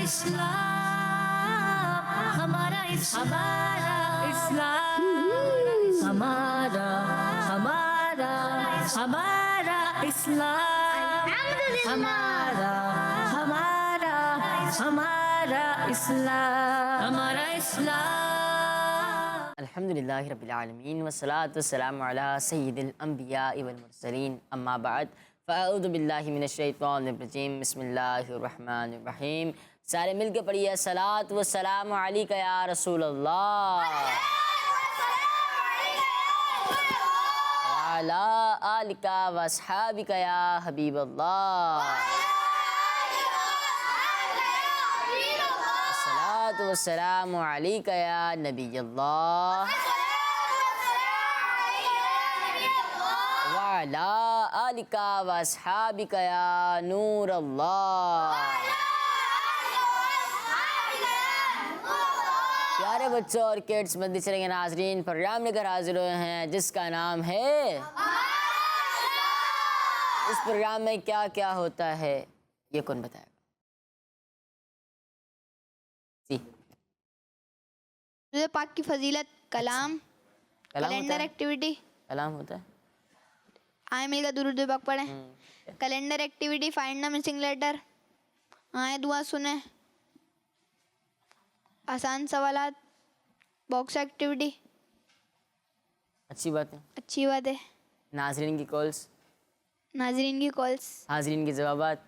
इस्लाम, हमारा इस्लाम, हमारा हमारा हमारा इस्लाम, हमारा हमारा हमारा इस्लाम, हमारा इस्लाम। अल्हम्दुलिल्लाहि रब्बिल आलमीन वस्सलातु वस्सलामु अला सय्यिदिल अंबिया वल मुरसलीन अम्मा बाद फ़अऊज़ु बिल्लाहि मिनश शैतानिर रजीम बिस्मिल्लाहिर रहमानिर रहीम। सारे मिल के पढ़िए सलात व सलाम अलैका या रसूल अल्लाह अला आलिका व अस्हाबिका या हबीब अल्लाह। सलात व सलाम अलैका या नबी अल्लाह व अला आलिका व अस्हाबिका या नूर अल्लाह। प्यारे बच्चों और किड्स मद्दी चलेंगे नाजरीन, प्रोग्राम लेकर हाजिर हुए हैं जिसका नाम है इस प्रोग्राम में क्या क्या होता है ये कौन बताएगा? जी, दुरूद पाक की फजीलत, कलाम, कैलेंडर एक्टिविटी। कलाम होता है। आए मिलकर दुरूद पाक पढ़ें। Calendar activity, find the missing letter. आए दुआ सुने। आसान सवालात, बॉक्स एक्टिविटी। अच्छी बात है। अच्छी बात है। नाजरीन की कॉल्स, नाजरीन की कॉल्स। हाजरीन के जवाबात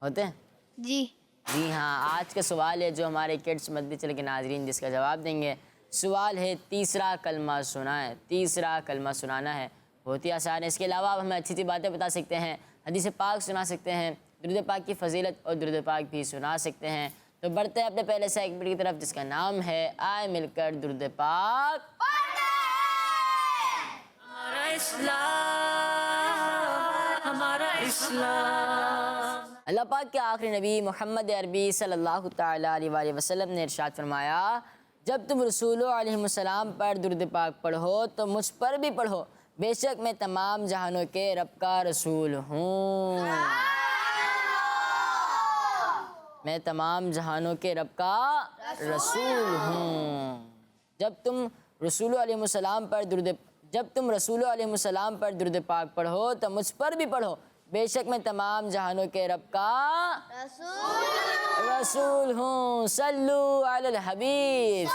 होते हैं। जी जी हाँ, आज का सवाल है जो हमारे किड्स मद्दी चल के नाजरीन जिसका जवाब देंगे। सवाल है तीसरा कलमा सुनाएं। तीसरा कलमा सुनाना है, बहुत ही आसान है। इसके अलावा आप हमें अच्छी अच्छी बातें बता सकते हैं, हदीस पाक सुना सकते हैं, दुरूद पाक की फजीलत और दुरूद पाक भी सुना सकते हैं। तो बढ़ते हैं अपने पहले सेगमेंट की तरफ जिसका नाम है आए मिलकर दुरूद पाक। हमारा इस्लाम, हमारा इस्लाम। अल्लाह पाक के आखिरी नबी मोहम्मद अरबी सल्लल्लाहु तआला अलैहि वसल्लम ने इरशाद फरमाया, जब तुम रसूलों अलैहिस्सलाम पर दुरूद पाक पढ़ो तो मुझ पर भी पढ़ो, बेशक मैं तमाम जहानों के रब का रसूल हूँ। मैं तमाम जहानों के रब का रसूल हूँ। जब तुम रसूलों अलैहिस्सलाम पर दुरूद पाक पढ़ो तो मुझ पर भी पढ़ो, बेशक मैं तमाम जहानों के रब का रसूल हूँ। सल्लु अलल हबीब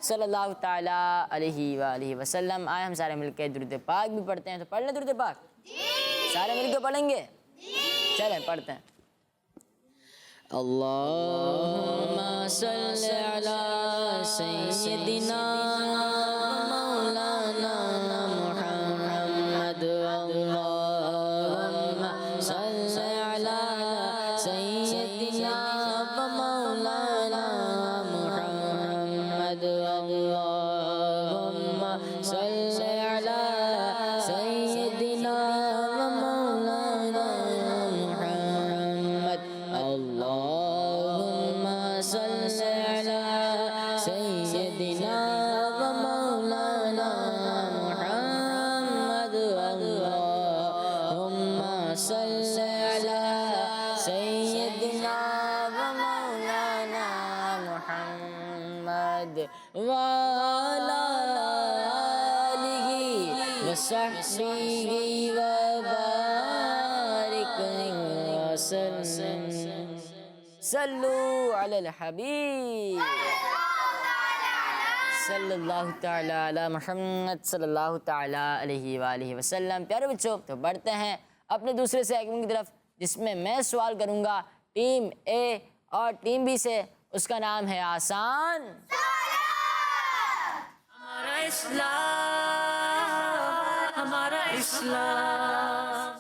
सल्लल्लाहु ताला अलैहि वसल्लम। आए हम सारे मिलकर दुरूद पाक भी पढ़ते हैं। तो पढ़ लें दुरूद पाक, सारे मिलकर पढ़ेंगे। चलें पढ़ते हैं। अल्लाहुम्मा सल्लि अला सय्यिदिना मौलाना मुहम्मद। अल्लाहुम्मा सल्लि अला सय्यिदिना मौलाना मुहम्मद। अल्लाहुम्मा सल्लि अला सय्यिदिना मौलाना मुहम्मद। अल्लाहुम्मा सल्लि अला सय्यिदिना मौलाना मुहम्मद। अल्लाहुम्मा सल्लि अला सय्यिदिना मौलाना मुहम्मद व अला आलिहि व सहबिहि व बारिक वसल्लम। सल्लु अलल हबीब सल्लल्लाहु ताला अला मुहम्मद सल्लल्लाहु ताला अलैहि वालिहि वसल्लम। प्यारे बच्चों, तो बढ़ते हैं अपने दूसरे सेगमेंट की तरफ जिसमें मैं सवाल करूंगा टीम ए और टीम बी से। उसका नाम है आसान हमारा इस्लाम, हमारा इस्लाम।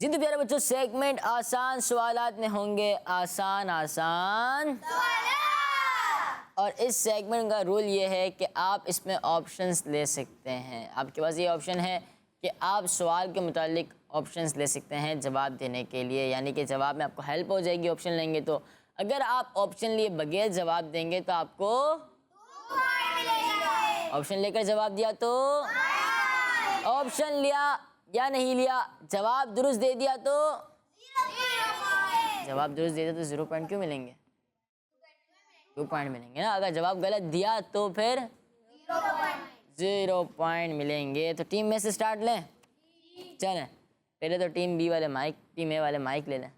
जी तो प्यारे बच्चों, सेगमेंट आसान सवालात में होंगे आसान आसान और इस सेगमेंट का रूल ये है कि आप इसमें ऑप्शंस ले सकते हैं। आपके पास ये ऑप्शन है कि आप सवाल के मुतालिक ऑप्शंस ले सकते हैं जवाब देने के लिए, यानी कि जवाब में आपको हेल्प हो जाएगी ऑप्शन लेंगे तो। अगर आप ऑप्शन लिए बगैर जवाब देंगे तो आपको ऑप्शन लेकर जवाब दिया तो ऑप्शन लिया या नहीं लिया, जवाब दुरुस्त दे दिया तो जवाब दुरुस्त दिया तो 0 पॉइंट क्यों मिलेंगे? 2 पॉइंट मिलेंगे ना। अगर जवाब गलत दिया तो फिर 0 पॉइंट मिलेंगे। तो टीम में से स्टार्ट लें। चलें, पहले तो टीम बी वाले माइक, टीम ए वाले माइक ले लें।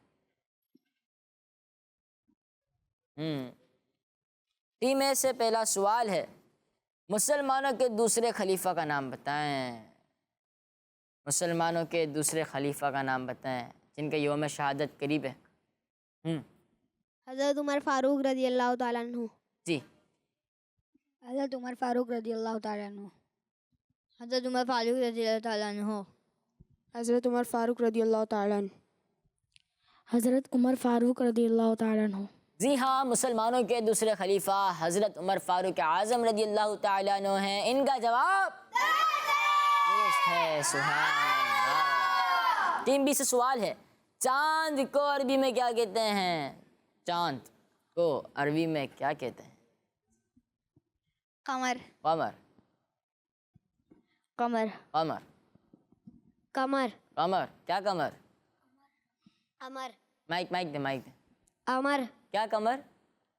टीम ए से पहला सवाल है, मुसलमानों के दूसरे खलीफा का नाम बताएं। मुसलमानों के दूसरे खलीफा का नाम बताएं जिनका यौम शहादत करीब है। हज़रत उमर फारूक रज़ी अल्लाह ताला अन्हु। जी, हज़रत उमर फारूक रज़ी अल्लाह ताला अन्हु। हज़रत उमर फारूक रज़ी अल्लाह ताला अन्हु। हज़रत उमर फ़ारूक रदी अल्लाह ताला अन्हु। हज़रत उमर फ़ारूक रदी अल्लाह ताला अन्हु। जी हाँ, मुसलमानों के दूसरे खलीफा हज़रत उमर फारूक आज़म रज़ी अल्लाह ताला अन्हु हैं। इनका जवाब दुरुस्त है। सुभान अल्लाह। टीम बी से सवाल है, चांद को अरबी में क्या कहते हैं? चांद को अरबी में क्या कहते हैं? कमर। कमर, कमर। कमर, कमर। कमर। क्या कमर? अमर। माइक माइक दे, माइक दे। अमर। क्या कमर?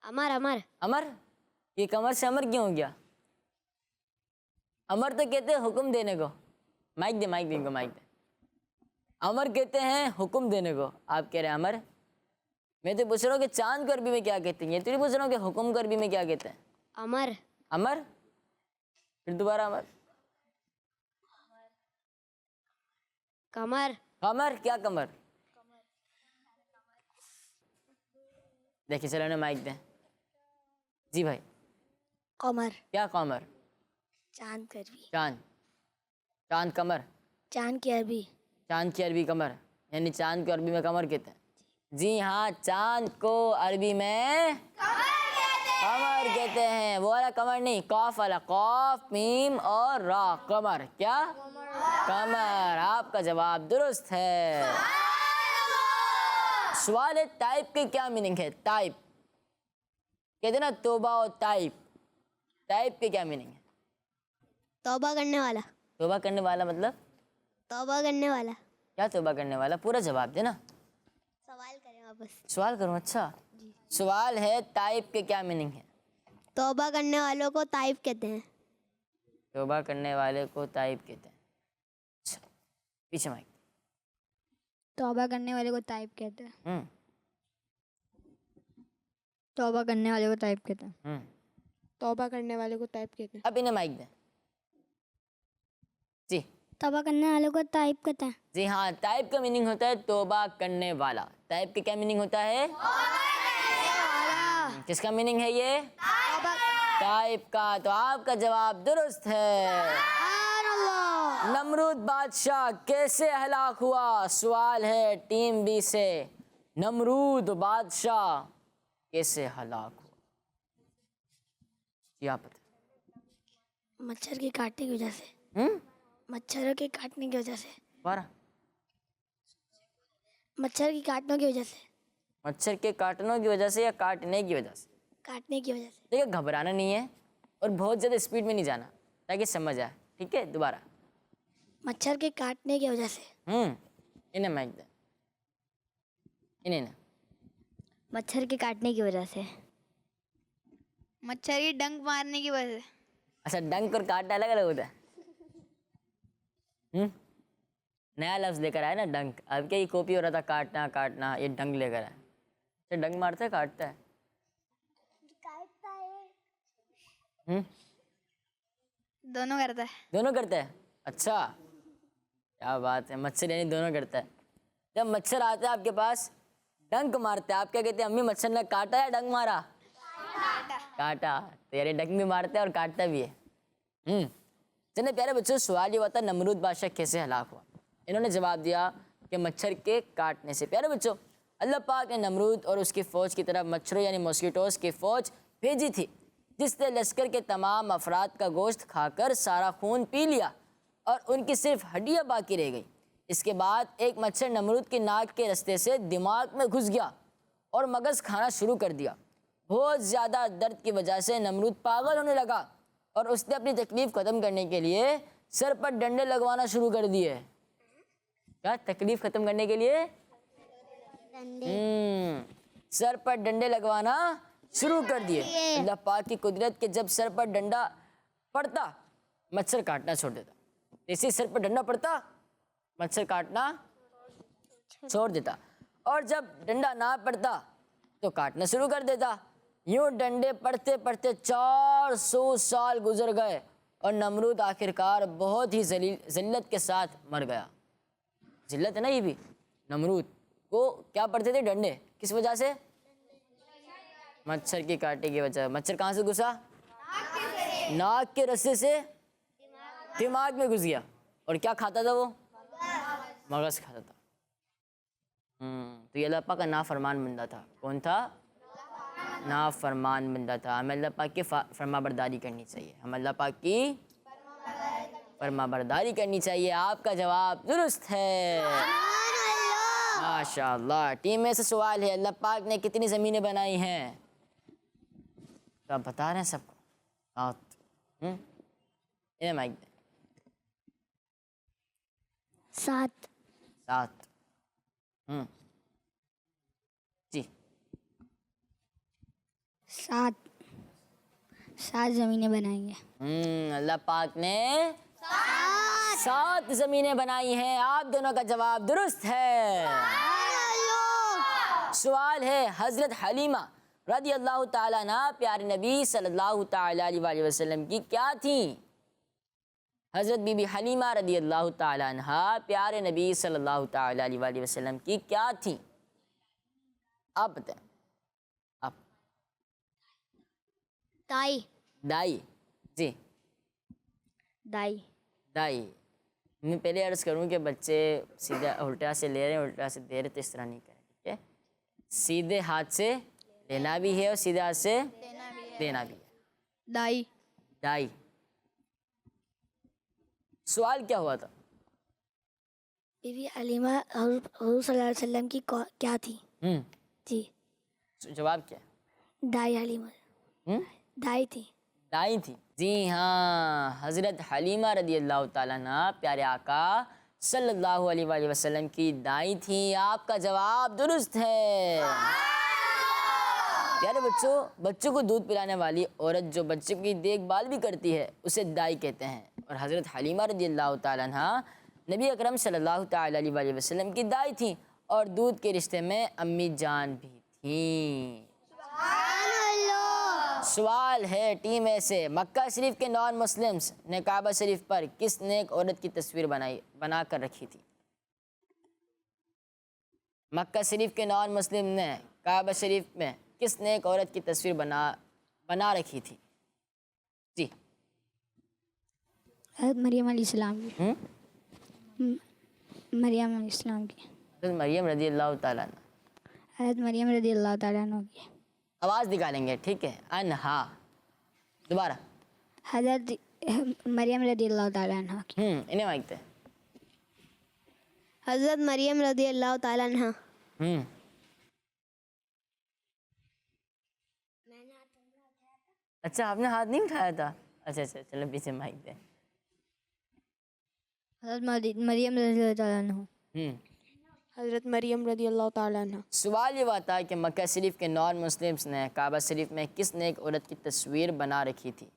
अमर। अमर। अमर? ये कमर से अमर क्यों हो गया? अमर तो कहते हैं हुक्म देने को। माइक दे, माइक दे इनको, माइक दे। अमर कहते हैं हुक्म देने को, आप कह रहे हैं अमर। मैं तो पूछ रहा हूँ कि चांद को अरबी में क्या कहते हैं, ये तो नहीं पूछ रहा हूँ कि हुक्म को अरबी में क्या कहते हैं। अमर। अमर? फिर दोबारा अमर। कमर। कमर? क्या कमर? देखिए, चलो ना माइक दें। जी भाई। कमर। क्या कमर? चांद की अरबी। चांद। चांद कमर? चांद की अरबी। चांद की अरबी कमर, यानी चांद को अरबी में कमर कहते हैं। जी हाँ, चांद को अरबी में कमर कहते हैं। वो वाला कमर नहीं, कॉफ वाला, कॉफ मीम और रा, कमर। क्या? कमर। आपका जवाब दुरुस्त है। सवाल है, टाइप के क्या मीनिंग है? टाइप कहते हैं ना, तौबा और टाइप। टाइप के क्या मीनिंग है? तौबा करने वाला। तौबा करने वाला मतलब? तौबा करने वाला। क्या तौबा करने वाला? पूरा जवाब देना। सवाल करें वापस। सवाल करूँ? अच्छा, सवाल है, टाइप के क्या मीनिंग है? तौबा करने वालों को ताइब कहते हैं। तौबा करने वाले को ताइब कहते हैं। अच्छा, पीछे माइक। तौबा करने वाले को ताइब कहते हैं। तौबा करने वाले को ताइब कहते हैं। तौबा करने वाले को ताइब कहते हैं। अब इन्हें माइक दें। जी, तौबा करने वाले को ताइब कहते हैं। जी हाँ, टाइप का मीनिंग होता है तौबा करने वाला। टाइप के क्या मीनिंग होता है? किसका मीनिंग है ये? टाइप का। तो आपका जवाब दुरुस्त है। नमरूद बादशाह कैसे हलाक हुआ? सवाल है टीम बी से, नमरूद बादशाह कैसे हलाक हुआ? जी आप बताइए। मच्छर के काटने की वजह से। मच्छरों के काटने की वजह से। बारह। मच्छर की काटने की वजह से। मच्छर के काटने की वजह से या काटने की वजह से? काटने की वजह से। देखिए, घबराना नहीं है और बहुत ज़्यादा स्पीड में नहीं जाना, ताकि समझ आए। ठीक है, दोबारा। मच्छर के काटने की वजह से। इन्हें माइक दे, इन्हें ना। मच्छर के काटने की वजह से। मच्छर की डंक मारने की वजह से। अच्छा, डंक और काटना अलग अलग होता है। नया लफ्ज़ लेकर आया ना, डंक। अब क्या ये कॉपी हो रहा था, काटना काटना, ये डंक लेकर आया। अच्छा, डंक मारता है, काटता है? दोनों करता है। दोनों करता है। अच्छा, क्या बात है। मच्छर यानी दोनों करता है। जब मच्छर आता है आपके पास, डंक मारता है, आप क्या कहते हैं? अम्मी मच्छर ने काटा या डंक मारा? काटा। तो यानी डंक भी मारता है और काटता भी है। चलिए प्यारे बच्चों, सवाल ये होता है, नमरूद बादशाह कैसे हलाक हुआ? इन्होंने जवाब दिया कि मच्छर के काटने से। प्यारे बच्चों, अल्लाह पाक ने नमरूद और उसकी फ़ौज की तरफ मच्छरों यानी मॉस्किटोज़ की फ़ौज भेजी थी, जिसने लश्कर के तमाम अफराद का गोश्त खाकर सारा खून पी लिया और उनकी सिर्फ हड्डियाँ बाकी रह गई। इसके बाद एक मच्छर नमरूद की नाक के रास्ते से दिमाग में घुस गया और मगज़ खाना शुरू कर दिया। बहुत ज़्यादा दर्द की वजह से नमरूद पागल होने लगा और उसने अपनी तकलीफ़ ख़त्म करने के लिए सर पर डंडे लगवाना शुरू कर दिए। क्या? तकलीफ़ ख़त्म करने के लिए सर पर डंडे लगवाना शुरू कर दिए। अल्लाह पाक की कुदरत के जब सर पर डंडा पड़ता मच्छर काटना छोड़ देता। जैसे ही सर पर डंडा पड़ता मच्छर काटना छोड़ देता, और जब डंडा ना पड़ता तो काटना शुरू कर देता। यूं डंडे पड़ते पड़ते 400 साल गुजर गए और नमरूद आखिरकार बहुत ही जिल्लत के साथ मर गया। जिल्लत है ना ये भी। नमरूद को क्या पड़ते थे? डंडे। किस वजह से? मच्छर की कांटे की वजह। मच्छर कहाँ से घुसा? नाक के रस्से से दिमाग में घुस गया। और क्या खाता था वो? मगज खाता था। तो ये अल्लाह पाक का नाफरमान बंदा था। कौन था? नाफरमान बंदा था। हमें अल्लाह पाक की फरमाबरदारी करनी चाहिए। हम अल्लाह पाक की फरमाबरदारी करनी चाहिए। आपका जवाब दुरुस्त है, माशाअल्लाह। टीम में से सवाल है, अल्लाह पाक ने कितनी ज़मीनें बनाई हैं? तो आप बता रहे हैं सबको? इन्हें माइक दें। 7। 7। जी 7 ज़मीनें बनाई हैं। अल्लाह पाक ने 7 ज़मीनें बनाई हैं। आप दोनों का जवाब दुरुस्त है। सवाल है, हज़रत हलीमा रदी अल्लाह ताला अन्हा प्यारे नबी सल्लल्लाहु ताला अलैहि वसल्लम की क्या थी? हज़रत बीबी हलीमा रदी अल्लाह ताला अन्हा प्यारे नबी सल्लल्लाहु ताला अलैहि वसल्लम की क्या थी? आप बताएं। आप। दाई। दाई। जी दाई। दाई। मैं पहले अर्ज़ करूँ कि बच्चे सीधा उल्टा से ले रहे हैं, उल्टा से दे रहे, तो इस तरह नहीं करें, ठीक है? सीधे हाथ से लेना भी है और सीधे हाथ से देना भी है। दाई। दाई। सवाल क्या हुआ था? बीबी हलीमा हुज़ूर सल्लल्लाहु अलैहि वसल्लम की क्या थी? जी जवाब क्या? दाई हलीमा। दाई थी। दाई थी। जी हाँ, हज़रत हलीमा रदी अल्लाह ताला अन्हा प्यारे आका सल्लल्लाहु अलैहि वसल्लम की दाई थी। आपका जवाब दुरुस्त है। प्यारे बच्चों, बच्चों को दूध पिलाने वाली औरत जो बच्चे की देखभाल भी करती है उसे दाई कहते हैं। और हज़रत हलीमा रदी अल्लाह ताला अन्हा नबी अकरम सल्लल्लाहु ताला अलैहि वसल्लम की दाई थी और दूध के रिश्ते में अम्मी जान भी थी। सवाल है टीम में से, मक्का शरीफ के नॉन मुस्लिम्स ने काबा शरीफ पर किस नेक औरत की तस्वीर बना कर रखी थी? मक्का शरीफ के नॉन मुस्लिम ने काबा शरीफ में किस नेक औरत की तस्वीर बना रखी थी? जी मरियम अलैहिस्सलाम की। मरियम अलैहिस्सलाम की। मरियम रदी अल्लाह ताला अन्हा। हज़रत मरियम रदी अल्लाह ताला अन्हा की। आवाज़ निकालेंगे, ठीक है? अनहा। दोबारा। हज़रत मरियम रदी अल्लाह ताला अन्हा की। इन्हें माइक दे। हज़रत मरियम रदी अल्लाह ताला अन्हा। अच्छा, आपने हाथ नहीं उठाया था? अच्छा, चलो पीछे माइक दे। हज़रत मरियम रदी अल्लाह ताला अन्हा। हज़रत मरियम रदी अल्लाह ताला अन्हा। सवाल ये हुआ था कि मक्का शरीफ के नॉन मुस्लिम्स ने काबा शरीफ में किस नेक औरत की तस्वीर बना रखी थी?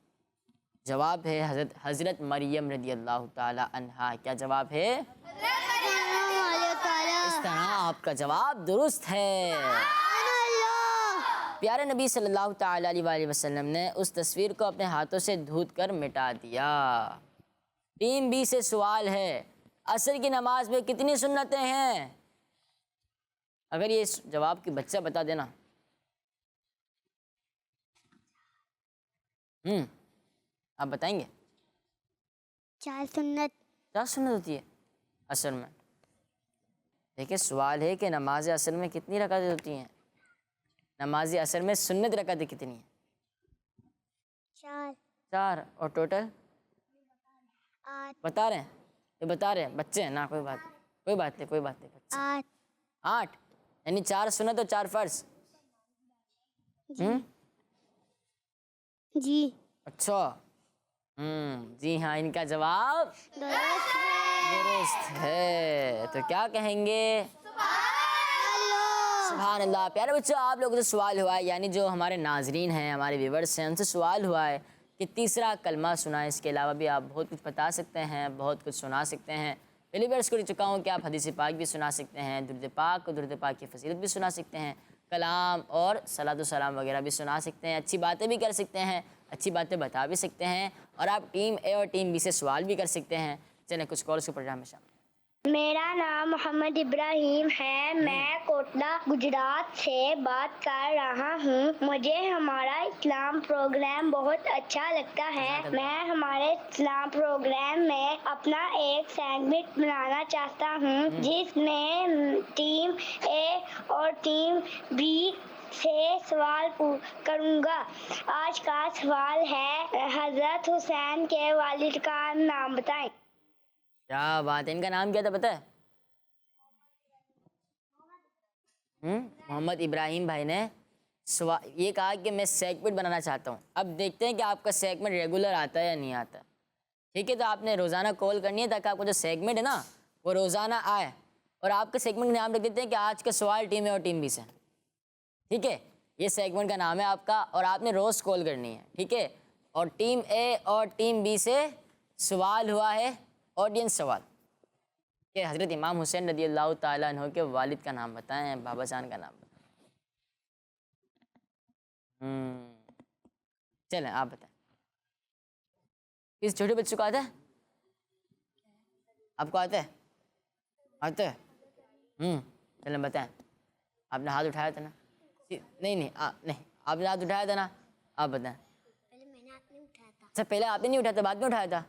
जवाब है हज़रत मरियम रदी अल्लाह ताला अन्हा। क्या जवाब है? इस तरह आपका जवाब दुरुस्त है। प्यारे नबी सल्लल्लाहु ताला अलैहि वसल्लम ने उस तस्वीर को अपने हाथों से धूत कर मिटा दिया। टीम बी से सवाल है, असर की नमाज में कितनी सुन्नतें हैं? अगर ये जवाब की बच्चा बता देना। आप बताएंगे? 4 सुन्नत। 4 सुन्नत होती है असर में। देखिए, सवाल है कि नमाज असर में कितनी रकातें होती हैं? नमाज असर में सुन्नत रकातें कितनी हैं? 4 और टोटल 8। बता रहे हैं? ये बता रहे हैं बच्चे हैं ना, कोई बात नहीं बच्चे। 8 यानी 4 सुन्नत और 4 फर्ज। जी। अच्छा। जी हाँ, इनका जवाब दुरुस्त है। तो क्या कहेंगे? सुभान अल्लाह। प्यारे बच्चों, आप लोगों से सवाल हुआ है, यानी जो हमारे नाजरीन हैं, हमारे व्यूवर्स हैं, उनसे सवाल हुआ है कि तीसरा कलमा सुनाएं। इसके अलावा भी आप बहुत कुछ बता सकते हैं, बहुत कुछ सुना सकते हैं। पहली बार इसको चुका हूँ कि आप हदीस पाक भी सुना सकते हैं, दुरूद पाक और दुरूद पाक की फजीलत भी सुना सकते हैं, कलाम और सलातो सलाम वगैरह भी सुना सकते हैं, अच्छी बातें भी कर सकते हैं, अच्छी बातें बता भी सकते हैं, और आप टीम ए और टीम बी से सवाल भी कर सकते हैं। चलें कुछ कॉल्स के प्रोग्राम में शामिल। मेरा नाम मोहम्मद इब्राहिम है। मैं कोटला गुजरात से बात कर रहा हूँ। मुझे हमारा इस्लाम प्रोग्राम बहुत अच्छा लगता है। मैं हमारे इस्लाम प्रोग्राम में अपना एक सेगमेंट बनाना चाहता हूँ, जिसमें टीम ए और टीम बी से सवाल करूँगा। आज का सवाल है, हजरत हुसैन के वालिद का नाम बताएं। क्या बात है, इनका नाम क्या था पता है? मोहम्मद इब्राहिम भाई ने ये कहा कि मैं सेगमेंट बनाना चाहता हूँ। अब देखते हैं कि आपका सेगमेंट रेगुलर आता है या नहीं आता। ठीक है, तो आपने रोज़ाना कॉल करनी है ताकि आपका जो सेगमेंट है ना वो रोज़ाना आए, और आपका सेगमेंट नाम रख देते हैं कि आज का सवाल टीम ए और टीम बी से। ठीक है, ये सेगमेंट का नाम है आपका, और आपने रोज़ कॉल करनी है। ठीक है, और टीम ए और टीम बी से सवाल हुआ है, ऑडियंस सवाल कि हज़रत इमाम हुसैन रज़ियल्लाहु ताला अन्हु के वालिद का नाम बताएं, बाबा जान का नाम बताएं। चलें आप बताएं। इस छोटे बच्चों को आता है? आपको आता है? आता है? चलें बताएं। आपने हाथ उठाया था ना? नहीं, आपने हाथ उठाया था ना? आप बताएं। पहले मैंने हाथ नहीं उठाया था। अच्छा, पहले आपने नहीं उठाया था, बाद में उठाया था?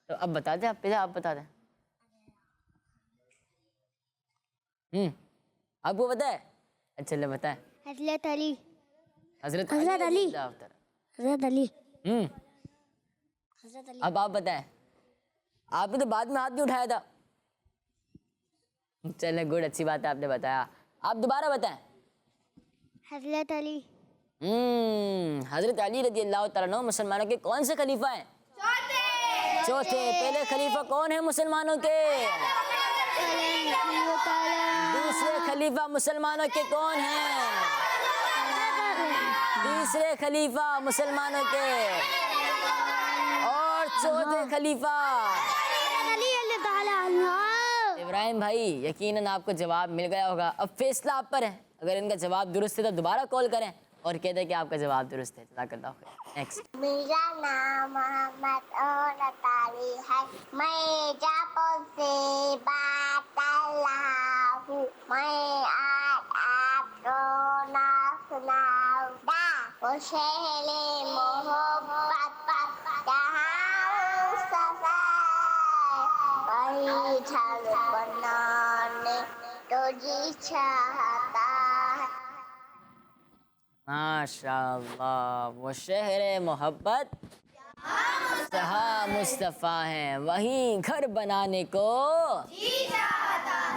तो अब बता दें, आप पहले आप बता दें। आपको पता है? अच्छा ले बताएं। हजरत अली। हजरत अली। हज़रत अली। हजरत अली। अब आप बताएं। आपने तो बाद में हाथ नहीं उठाया था। चले गुड, अच्छी बात है, आपने बताया। आप दोबारा बताएं। हजरत अली। हजरत अली रज़ियल्लाहु ताला अन्हु मुसलमानों के कौन से खलीफा हैं? चौथे। पहले खलीफा कौन है मुसलमानों के? दूसरे खलीफा मुसलमानों के कौन हैं? तीसरे खलीफा मुसलमानों के, और चौथे खलीफा। इब्राहिम भाई, यकीनन आपको जवाब मिल गया होगा। अब फैसला आप पर है। अगर इनका जवाब दुरुस्त है तो दोबारा कॉल करें और कह दें कि आपका जवाब दुरुस्त है। जज़ाकल्लाह खैर। नेक्स्ट। मेरा नाम मोहम्मद और अतारी है। मैं जापान से बात कर रहा हूँ। मैं आज आपको नाम सुनाऊंगा। वो शहरे मोहब्बत जहाँ सफाई वही घर बनाने तो जी चाहता है। माशाअल्लाह, वो शहर मोहब्बत जहाँ मुस्तफ़ा हैं वहीं घर बनाने को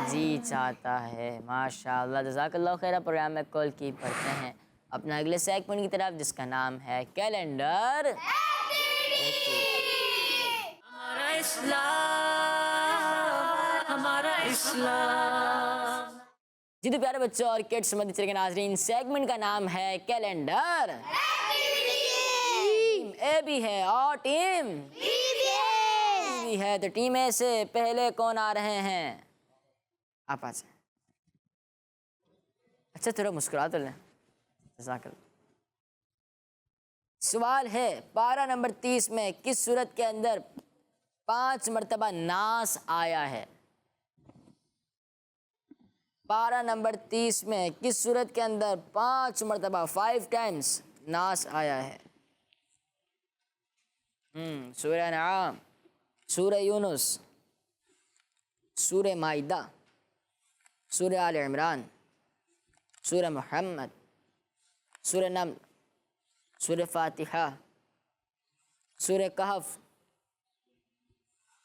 जी चाहता है। माशाअल्लाह, जज़ाकल्लाह खैर। प्रोग्राम में कॉल की पढ़ते हैं अपना अगले सेगमेंट की तरफ, जिसका नाम है कैलेंडर। हमारा इस्लाम, हमारा इस्लाम। जी तो प्यारे बच्चों और किड्स संबंधित के नाजरीन, सेगमेंट का नाम है कैलेंडर। टीम ए भी है और टीम बी भी है। तो टीम ए से पहले कौन आ रहे हैं? आप आ जाए। अच्छा, थोड़ा मुस्कुरा तो लें। जज़ाकल्लाह। सवाल है, पारा नंबर 30 में किस सूरत के अंदर 5 मरतबा नास आया है? पारा नंबर 30 में किस सूरत के अंदर 5 मरतबा 5 टाइम्स नास आया है? सूरह अनआम, सूरह यूनुस, सूरह माइदा, सूरह आल इमरान, सूरह मुहम्मद, सूरह नम्ल, सूरह फातिहा, सूरह कहफ,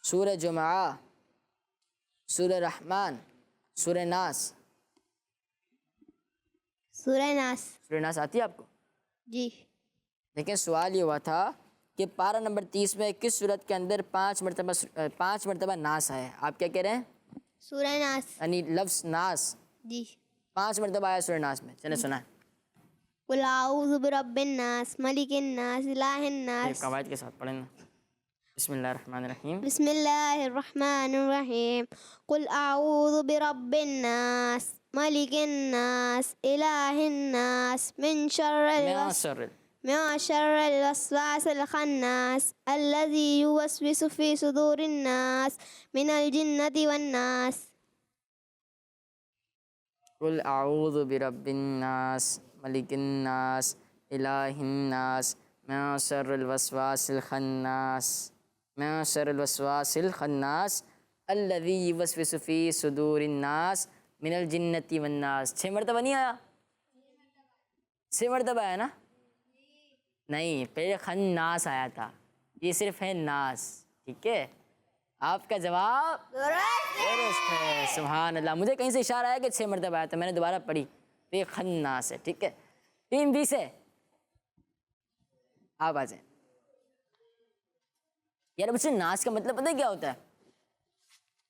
सूरह जुमआ, सूरह रहमान, सूरह नास। सूरह नास। सूरह नास आती है आपको? जी। देखिए, सवाल ये हुआ था कि पारा नंबर 30 में किस सूरत के अंदर 5 मरतबा नास है। आप क्या कह रहे हैं? सूरह नास। यानी लफ्ज़ नास। जी। 5 मरतबा आया सूरह नास में, चले सुना। कुल आऊज़ु बिरब्बिन नास, मलिकिन नास, इलाहिन ये नास। कवायद के साथ पढ़े ना। बिस्मिल्लाहिर्रहमानिर्रहीम। बिस्मिल्लाहिर्रहमानिर्रहीम। कुल आऊज़ु बिरब्बिन नास, मलिकिन नास, इलाहिन नास, मिन शर्रिल वस्वासिल खन्नास, अल्लज़ी युवस्विसु फ़ी सुदूरिन नास, मिनल जिन्नति वन नास। कुल आऊज़ु बिरब्बिन नास, मलिकिन नास, इलाहिन नास, मिन शर्रिल वस्वासिल खन्नास, मिन शर्रिल वस्वासिल खन्नास, अल्लज़ी युवस्विसु फ़ी सुदूरिन नास, मिनल जिन्नति वन नास। 6 मरतबा नहीं आया? 6 मरतबा आया ना? नहीं, पहले खन्नास आया था, ये सिर्फ है नास। ठीक है, आपका जवाब दुरुस्त है। सुभान अल्लाह। मुझे कहीं से इशारा है कि 6 मरतबा आया था, मैंने दोबारा पढ़ी, तो ये खन्नास है। ठीक है, टीम बी से आप आ जाए। यार बच्चे, नास का मतलब पता है क्या होता है?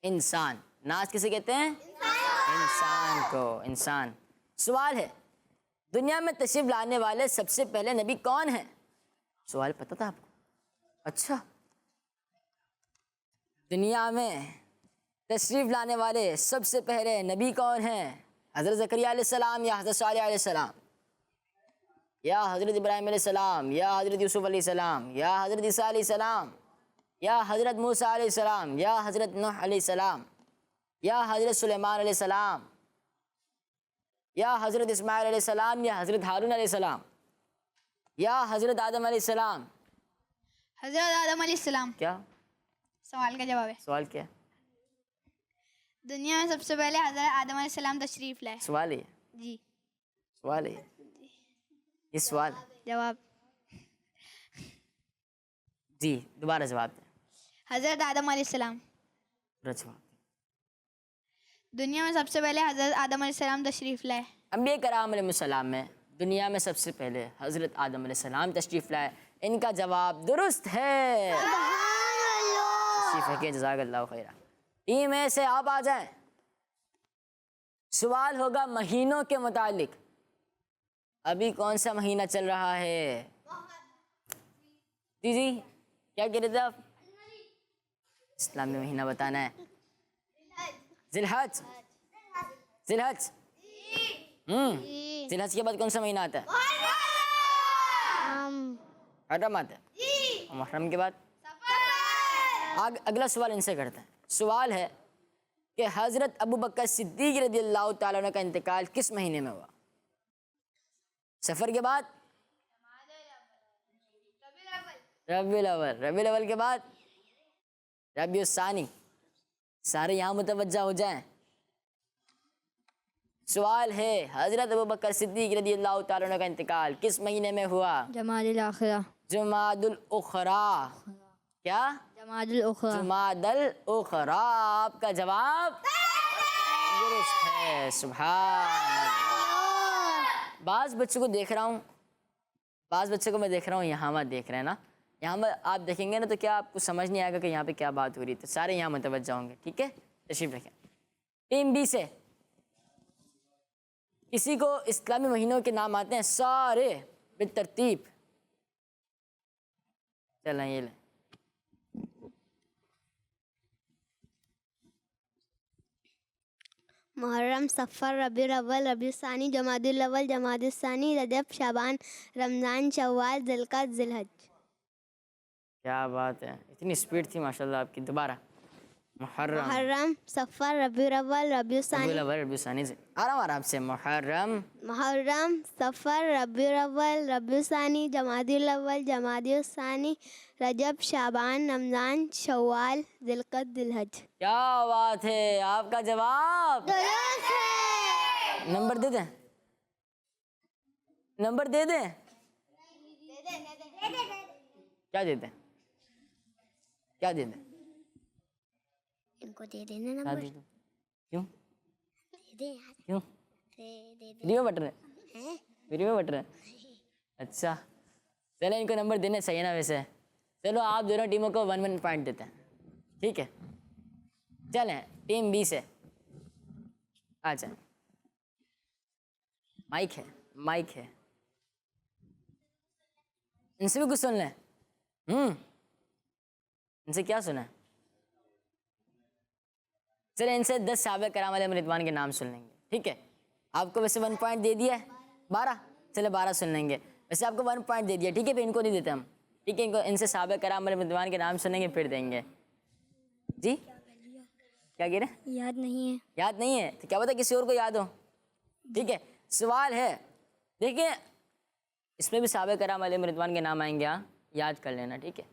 इंसान। नास किसे कहते हैं? इंसान को। इंसान। सवाल है, दुनिया में तशरीफ लाने वाले सबसे पहले नबी कौन है? सवाल पता था आपको? अच्छा, दुनिया में तशरीफ लाने वाले सबसे पहले नबी कौन हैं? हज़रत ज़करिया अलैहिस्सलाम या हज़रत सालेह अलैहिस्सलाम या हज़रत इब्राहीम अलैहिस्सलाम या हज़रत यूसुफ अलैहिस्सलाम या हज़रत ईसा अलैहिस्सलाम या हज़रत मूसा अलैहिस्सलाम या हज़रत नूह अलैहिस्सलाम या हज़रत सुलेमान अलैहिस्सलाम या हज़रत इस्माइल अलैहिस्सलाम या हज़रत हारून अलैहिस्सलाम या हज़रत आदम अलैहिस्सलाम? हज़रत आदम अलैहिस्सलाम। क्या सवाल का जवाब है। सवाल क्या है? दुनिया में सबसे पहले हज़रत आदम अलैहिस्सलाम तशरीफ लाए। सवाल है, जी। सवाल है ये सवाल। जवाब जी, दोबारा जवाब दें। हज़रत आदम अलैहिस्सलाम। पूरा जवाब दें। दुनिया में सबसे पहले हज़रत आदम अलैहिस्सलाम तशरीफ लाए। अंबिया कराम अलैहिस्सलाम में दुनिया में सबसे पहले हज़रत आदम अलैहिस्सलाम तशरीफ़ लाए। इनका जवाब दुरुस्त है। तशरीफ़ रखिए, जज़ाकल्लाहु खैरा। टीम ए से आप आ जाएं। सवाल होगा महीनों के मुतालिक। अभी कौन सा महीना चल रहा है? जी जी, क्या कह रहे थे आप? इस्लामी महीना बताना है। जिलहज। जिलहज। जिलहज के बाद कौन सा महीना आता है? मुहर्रम आता है। और मुहर्रम के बाद अगला सवाल इनसे करते हैं। सवाल है कि हज़रत अबू बकर सिद्दीक़ रज़ियल्लाहु ताला अन्हु का इंतकाल किस महीने में हुआ? सफ़र के बाद? रबीउल अव्वल। रबीउल अव्वल के बाद? रबीउल सानी। सारे यहाँ मुतवज्जा हो जाएं। सवाल है, हज़रत अबू बकर सिद्दीक़ रज़ियल्लाहु ताला अन्हु का इंतकाल किस महीने में हुआ? जमादुल आखिरा। जुमादुल उखरा। क्या? जमादुल उखरा। जुमादुल उखरा। आपका जवाब दुरुस्त है। सुभान। बाज़ बच्चों को देख रहा हूँ, बाज़ बच्चों को मैं देख रहा हूँ यहाँ मत देख रहे हैं ना। यहाँ पर आप देखेंगे ना तो क्या आपको समझ नहीं आएगा कि यहाँ पे क्या बात हो रही है, तो सारे यहाँ मुतवज्जा होंगे। ठीक है, तशरीफ़ रखें। टीम बी से किसी को इस्लामी महीनों के नाम आते हैं सारे बेतरतीब। चलें ये लें। मुहर्रम, सफ़र, रबीउल अव्वल, रबीउल सानी, जमादुल अव्वल, जमादुल सानी, रजब, शाबान, रमज़ान, शव्वाल, ज़िलक़द, ज़िलहज। क्या बात है, इतनी स्पीड थी माशाल्लाह आपकी। दोबारा। मुहर्रम, सफ़र, रबीउल अव्वल, रबीउल सानी। रबीउल सानी से आराम से। मुहर्रम, सफ़र, रबीउल अव्वल, रबीउल सानी, जमादुल अव्वल, जमादुल सानी, रजब, शाबान, रमज़ान, शव्वाल, ज़िलक़द, ज़िलहज। क्या बात है, आपका जवाब नंबर दे दें? नंबर दे दें? क्या दे दें? क्या दे दें? इनको दे देना क्या नंबर। दे दूं? क्यों? दे दे यार। क्यों? दे फ्री में बट रहे हैं? फ्री में बट रहे? अच्छा, चलो इनको नंबर देने सही है ना वैसे। चलो आप दोनों टीमों को 1-1 पॉइंट देते हैं। ठीक है, चलें टीम बी से आ जाए। माइक है, माइक है, इनसे भी कुछ सुन लें। इनसे क्या सुना है? चले इनसे 10 सहाबा कराम अलैहिम रिदवान के नाम सुन लेंगे, ठीक है। आपको वैसे 1 पॉइंट दे दिया है, 12, चले 12 सुन लेंगे। वैसे आपको 1 पॉइंट दे दिया, ठीक है, फिर इनको नहीं देते हम, ठीक है। इनको इनसे सहाबा कराम अलैहिम रिदवान के नाम सुनेंगे फिर देंगे। जी क्या कह रहे हैं? याद नहीं है। याद नहीं है तो क्या पता किसी और को याद हो, ठीक है। सवाल है, देखिए इसमें भी सहाबा कराम अलैहिम रिदवान के नाम आएंगे, हाँ याद कर लेना, ठीक है।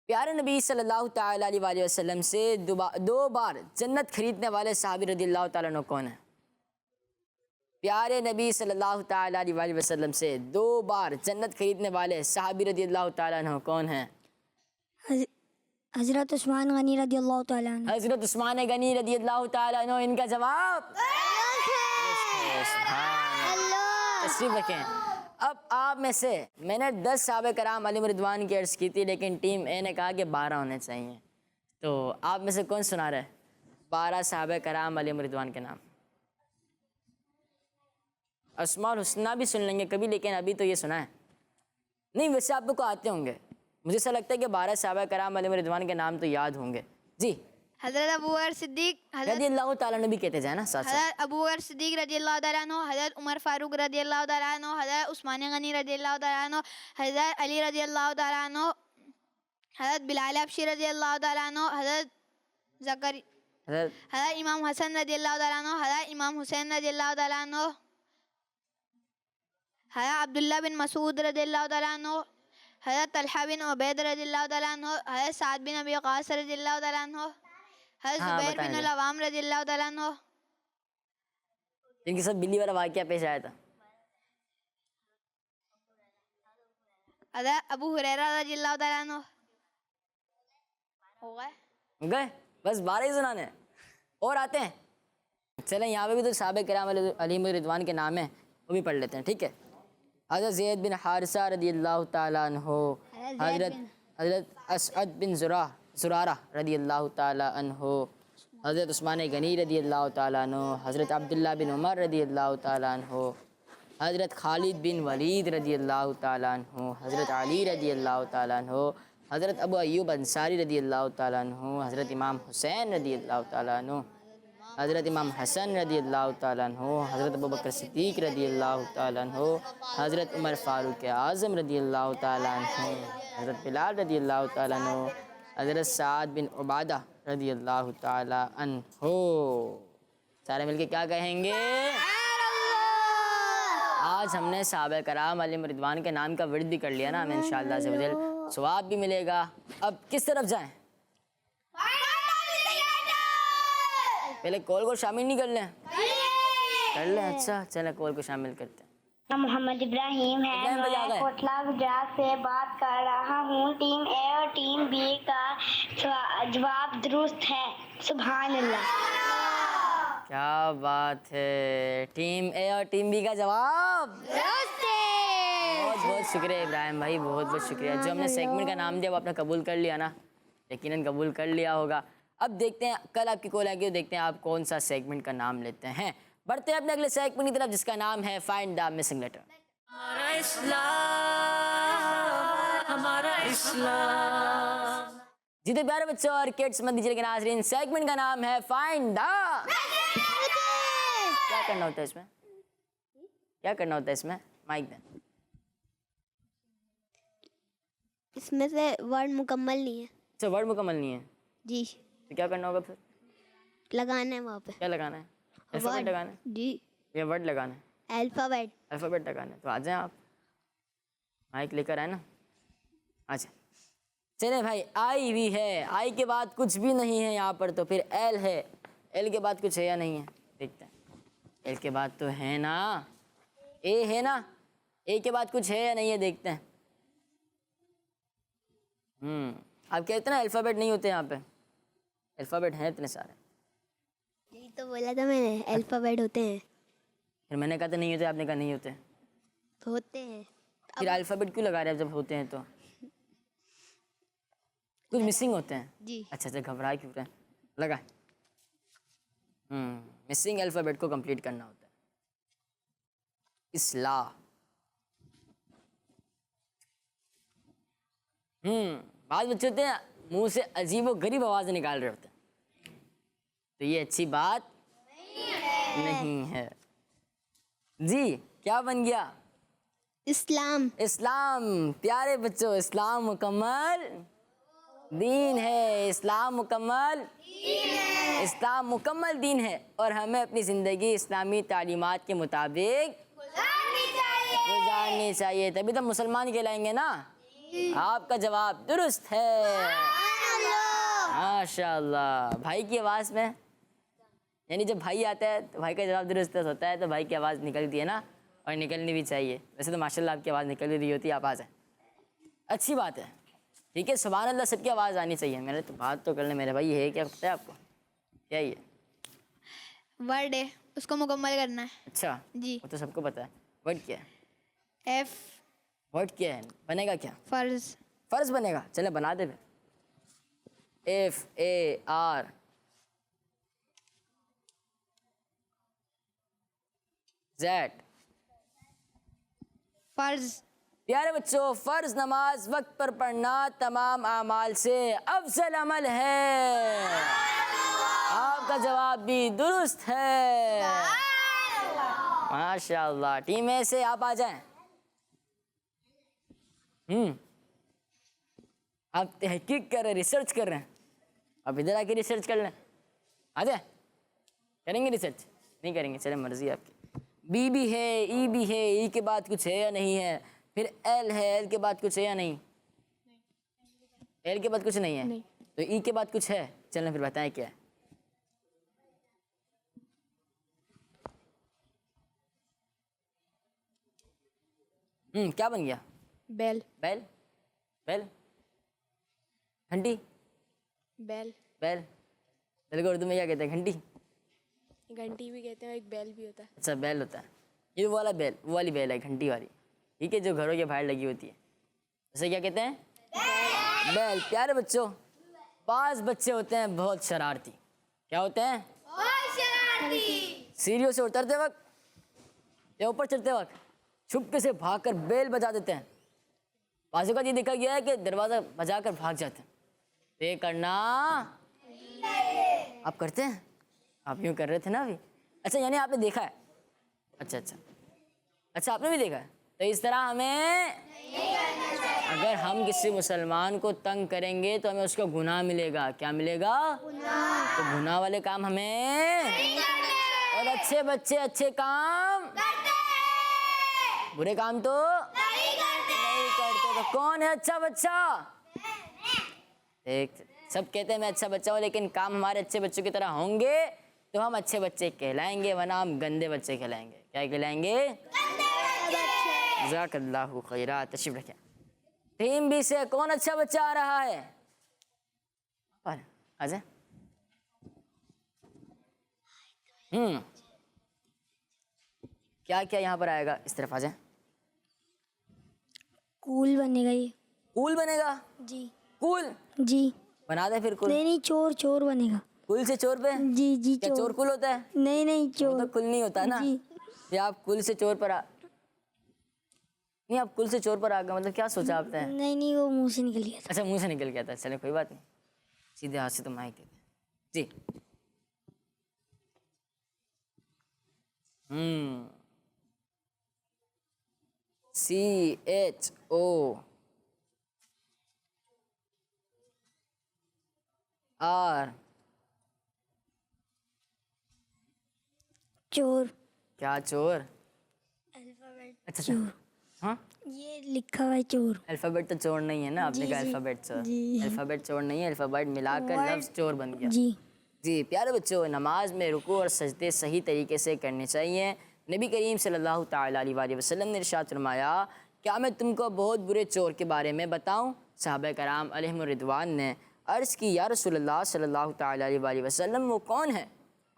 प्यारे नबी सल्लल्लाहु ताला अलैहि वसल्लम से 2 बार जन्नत खरीदने वाले सहाबी रदियल्लाहु ताला अन्हु कौन है? प्यारे नबी सल्लल्लाहु ताला अलैहि वसल्लम से 2 बार जन्नत खरीदने वाले सहाबी रदियल्लाहु ताला अन्हु कौन है? हज़रत उस्मान गनी रदियल्लाहु ताला अन्हु। हज़रत उस्मान गनी रदियल्लाहु ताला अन्हु। इनका जवाब तशरीफ रखें। अब आप में से मैंने 10 सहाबा कराम अलैहिम रिदवान की अर्ज़ की थी, लेकिन टीम ए ने कहा कि 12 होने चाहिए। तो आप में से कौन सुना रहा है 12 सहाबा कराम अलैहिम रिदवान के नाम? अस्माउल हुस्ना भी सुन लेंगे कभी, लेकिन अभी तो ये सुना है नहीं। वैसे आप लोग को आते होंगे, मुझे ऐसा लगता है कि 12 सहाबा कराम अलैहिम रिदवान के नाम तो याद होंगे। जी हज़रत अबू बकर सिद्दीक, रदियल्लाहु ताला अन्हु भी कहते जाए ना साथ साथ। हज़रत अबू बकर सिद्दीक रज़ियल्लाहु ताला अन्हु, हज़रत उमर फारूक रज़ियल्लाहु ताला अन्हु, हज़रत उस्मान गनी रज़ियल्लाहु ताला अन्हु, हज़रत अली रज़ियल्लाहु ताला अन्हु, हज़रत बिलाल हबशी रज़ियल्लाहु ताला अन्हु, हज़रत इमाम हसन रज़ियल्लाहु ताला अन्हु, हज़रत इमाम हुसैन रज़ियल्लाहु ताला अन्हु, हज़रत अब्दुल्लाह बिन मसूद रज़ियल्लाहु ताला अन्हु, हज़रत तलहा बिन उबैद रज़ियल्लाहु ताला अन्हु, हज़रत साद बिन अबी वक़ास रज़ियल्लाहु ताला अन्हु, हज़रत ज़ुबैर बिन अल-अवाम रज़ियल्लाहु ताला अन्हु, जिनके साथ बिल्ली वाला वाक़या पेश आया था। हज़रत अबू हुरैरा रज़ियल्लाहु ताला अन्हु। हो गए बस 12 ही सुनाने हैं। और आते हैं, चलें यहाँ पे भी तो सहाबा किराम अलैहिम रिदवान के नाम है, वो भी पढ़ लेते हैं, ठीक है। हज़रत ज़ैद बिन हारिसा रदियल्लाहु ताला अन्हु, हज़रत असअद बिन ज़ुरारा रदियल्लाहु ताला अन्हु, हज़रत उस्मान गनी रदियल्लाहु ताला अन्हु, हज़रत अब्दुल्लाह बिन उमर रदियल्लाहु ताला अन्हु, हज़रत खालिद बिन वलीद रदियल्लाहु ताला अन्हु, हज़रत अली रदियल्लाहु ताला अन्हु, हज़रत अबू अय्यूब अंसारी रदियल्लाहु ताला अन्हु, हज़रत इमाम हुसैन रदियल्लाहु ताला अन्हु, हज़रत इमाम हसन रदियल्लाहु ताला अन्हु, हज़रत अबू बकर सिद्दीक़ रदियल्लाहु ताला अन्हु, हज़रत उमर फ़ारूक आज़म रदियल्लाहु ताला अन्हु, हज़रत बिलाल रदियल्लाहु ताला अन्हु, हज़रत साद बिन उबादा रदियल्लाहु ताला अन्हु। सारे मिलके क्या कहेंगे? आज हमने सहाबा कराम अलैहिम रिदवान के नाम का विर्द भी कर लिया ना, हमें इंशाअल्लाह से वजल सवाब भी मिलेगा। अब किस तरफ जाएं? पहले कॉल को शामिल नहीं कर लें? कर लें, अच्छा चलें कॉल को शामिल करते हैं। मोहम्मद इब्राहिम है, इब्राहिम भाई आ गए। मैं कोटला गुजरात से बात कर रहा हूँ। टीम ए और टीम बी का जवाब दुरुस्त है। सुभान अल्लाह। क्या बात है, टीम ए और टीम बी का जवाब बहुत बहुत शुक्रिया इब्राहिम भाई, बहुत बहुत शुक्रिया। जो हमने सेगमेंट का नाम दिया वो आपने कबूल कर लिया ना? यकीनन कबूल कर लिया होगा। अब देखते हैं, कल आपकी कॉल आएगी, देखते हैं आप कौन सा सेगमेंट का नाम लेते हैं। बढ़ते हैं अपने अगले सेगमेंट की तरफ, जिसका नाम है फाइंड द मिसिंग लेटर। हमारा इस्लाम, हमारा इस्लाम। जी तो प्यारे बच्चों और किड्स मंदिर के नाज़रीन, सेगमेंट का नाम है फाइंड द। क्या करना होता है इसमें? क्या करना होता है इसमें? माइक दें। इसमें से वर्ड मुकम्मल नहीं है अच्छा, वर्ड मुकम्मल नहीं है जी, तो क्या करना होगा फिर? लगाना है वहाँ पे क्या लगाना है? अल्फाबेट वर्ड लगाना है जी, या वर्ड लगाना है? अल्फाबेट। अल्फाबेट लगाना है। तो आ जाएं आप, माइक लेकर आए ना, अच्छा चले भाई। आई भी है, आई के बाद कुछ भी नहीं है यहाँ पर, तो फिर एल है, एल के बाद कुछ है या नहीं है देखते हैं। एल के बाद तो है ना, ए है ना, ए के बाद कुछ है या नहीं है देखते हैं। आप कहते ना अल्फ़ाबेट नहीं होते यहाँ पे, अल्फ़ाबेट हैं इतने सारे। यही तो बोला था मैंने, अल्फाबेट होते हैं। फिर मैंने कहा तो नहीं होते, आपने कहा नहीं होते। होते हैं फिर अल्फ़ाबेट क्यों लगा रहे हैं जब होते हैं तो? कुछ मिसिंग होते हैं जी। अच्छा अच्छा, घबरा क्यों रहे हैं? लगा मिसिंग अल्फ़ाबेट को कंप्लीट करना होता है। इस्लाह। बाद बच्चे होते हैं मुंह से अजीब व गरीब आवाज़ें निकाल रहे होते हैं, तो ये अच्छी बात नहीं है। जी क्या बन गया? इस्लाम। इस्लाम। प्यारे बच्चों, इस्लाम मुकम्मल दीन है। इस्लाम मुकम्मल इस्लाम मुकम्मल दीन है और हमें अपनी ज़िंदगी इस्लामी तालीमात के मुताबिक गुजारनी चाहिए, तभी तो मुसलमान कहलाएंगे ना। आपका जवाब दुरुस्त है, माशाअल्लाह। भाई की आवाज़ में, यानी जब भाई आता है तो भाई का जवाब दुरुस्त होता है, तो भाई की आवाज़ निकलती है ना, और निकलनी भी चाहिए। वैसे तो माशाल्लाह आपकी आवाज़ निकल रही होती है, आप आवाज़ है, अच्छी बात है। ठीक है, सुभान अल्लाह, सबकी आवाज़ आनी चाहिए। मैंने तो बात तो कर ले मेरे भाई, ये है क्या पता है आपको? क्या ये वर्ड है, उसको मुकम्मल करना है। अच्छा जी। वो तो सबको पता है। वर्ड क्या है? एफ वर्ड क्या है? बनेगा क्या? फर्ज। फ़र्ज़ बनेगा। चले बना दे फिर। FAR Z। फर्ज। प्यारे बच्चों, फ़र्ज़ नमाज वक्त पर पढ़ना तमाम आमाल से अफजल अमल है। आपका जवाब भी दुरुस्त है, माशाअल्लाह। टीम ए से आप आ जाएं। आप तहकीक कर रहे, रिसर्च कर रहे हैं, आप इधर आके रिसर्च कर लें। आ जाए, करेंगे रिसर्च? नहीं करेंगे, चले मर्जी आपकी। बी भी है, ई भी है, ई के बाद कुछ है या नहीं है, फिर एल है, एल के बाद कुछ है या नहीं? एल के बाद कुछ नहीं है, तो ई के बाद कुछ है। चलें फिर बताएं क्या है। क्या बन गया? बैल। बैल। बैल, घंटी। बैल। बैल, बैल को उर्दू में क्या कहते हैं? घंटी। घंटी भी कहते हैं, एक बैल भी होता है। अच्छा, बैल होता है। ये वो वाला बैल, वो वाली बैल है, घंटी वाली। ठीक है, जो घरों के बाहर लगी होती है, उसे क्या कहते हैं? बैल। प्यारे बच्चों, 5 बच्चे होते हैं बहुत शरारती। क्या होते हैं? सीढ़ियों से उतरते वक्त या ऊपर चढ़ते वक्त छुपके से भागकर बेल बजा देते हैं। बाजू का ये देखा गया है कि दरवाज़ा बजाकर भाग जाते हैं। तो ये करना आप करते हैं? आप यूँ कर रहे थे ना अभी। अच्छा, यानी आपने देखा है। अच्छा अच्छा अच्छा, आपने भी देखा है। तो इस तरह हमें, अगर हम किसी मुसलमान को तंग करेंगे तो हमें उसका गुनाह मिलेगा। क्या मिलेगा? तो गुनाह वाले काम हमें, और अच्छे बच्चे अच्छे काम, बुरे काम तो नहीं करते। तो कौन है अच्छा बच्चा? देख, सब कहते हैं मैं अच्छा बच्चा हूँ, लेकिन काम हमारे अच्छे बच्चों की तरह होंगे तो हम अच्छे बच्चे कहलाएंगे, वरना हम गंदे बच्चे कहलाएंगे। क्या कहलाएंगे? जज़ाकल्लाहु खैरा। तशरीफ रखें। टीम बी से कौन अच्छा बच्चा आ रहा है? आ जाए। क्या क्या यहाँ पर आएगा? इस तरफ आ जाए। कूल बनेगा ये। कूल बनेगा? जी। कूल जी। बना दे फिर। कूल नहीं नहीं, चोर चोर बनेगा। कूल से चोर पे? जी जी, क्या चोर कूल होता है? नहीं नहीं, वो चोर तो कुल नहीं होता ना। जी। ये आप कुल से चोर पर नहीं, आप कुल से चोर पर आ गए, मतलब क्या सोचा आपने? नहीं नहीं, वो मुंह से निकल गया था। अच्छा, मुंह से निकल गया था। चले कोई बात नहीं, सीधे हाथ से तो माइक देते हैं जी। CHOR। चोर। क्या चोर? अच्छा अच्छा, हाँ, ये लिखा हुआ है चोर। अल्फ़ाबेट तो चोर नहीं है ना। आपने कहा अल्फ़ाबेट चोर। अल्फ़ाबेट चोर नहीं है, अल्फ़ाबेट मिलाकर लफ्ज़ चोर बन गया। जी जी। प्यारे बच्चों, नमाज में रुकू और सजदे सही तरीके से करने चाहिए। नबी करीम सल्लल्लाहु ताला अलैहि वसल्लम ने इरशाद फरमाया, क्या मैं तुमको बहुत बुरे चोर के बारे में बताऊं? सहाबा कराम अलैहिम रिदवान ने अर्ज़ की, या रसूलल्लाह सल्लल्लाहु ताला अलैहि वसल्लम, वो कौन है?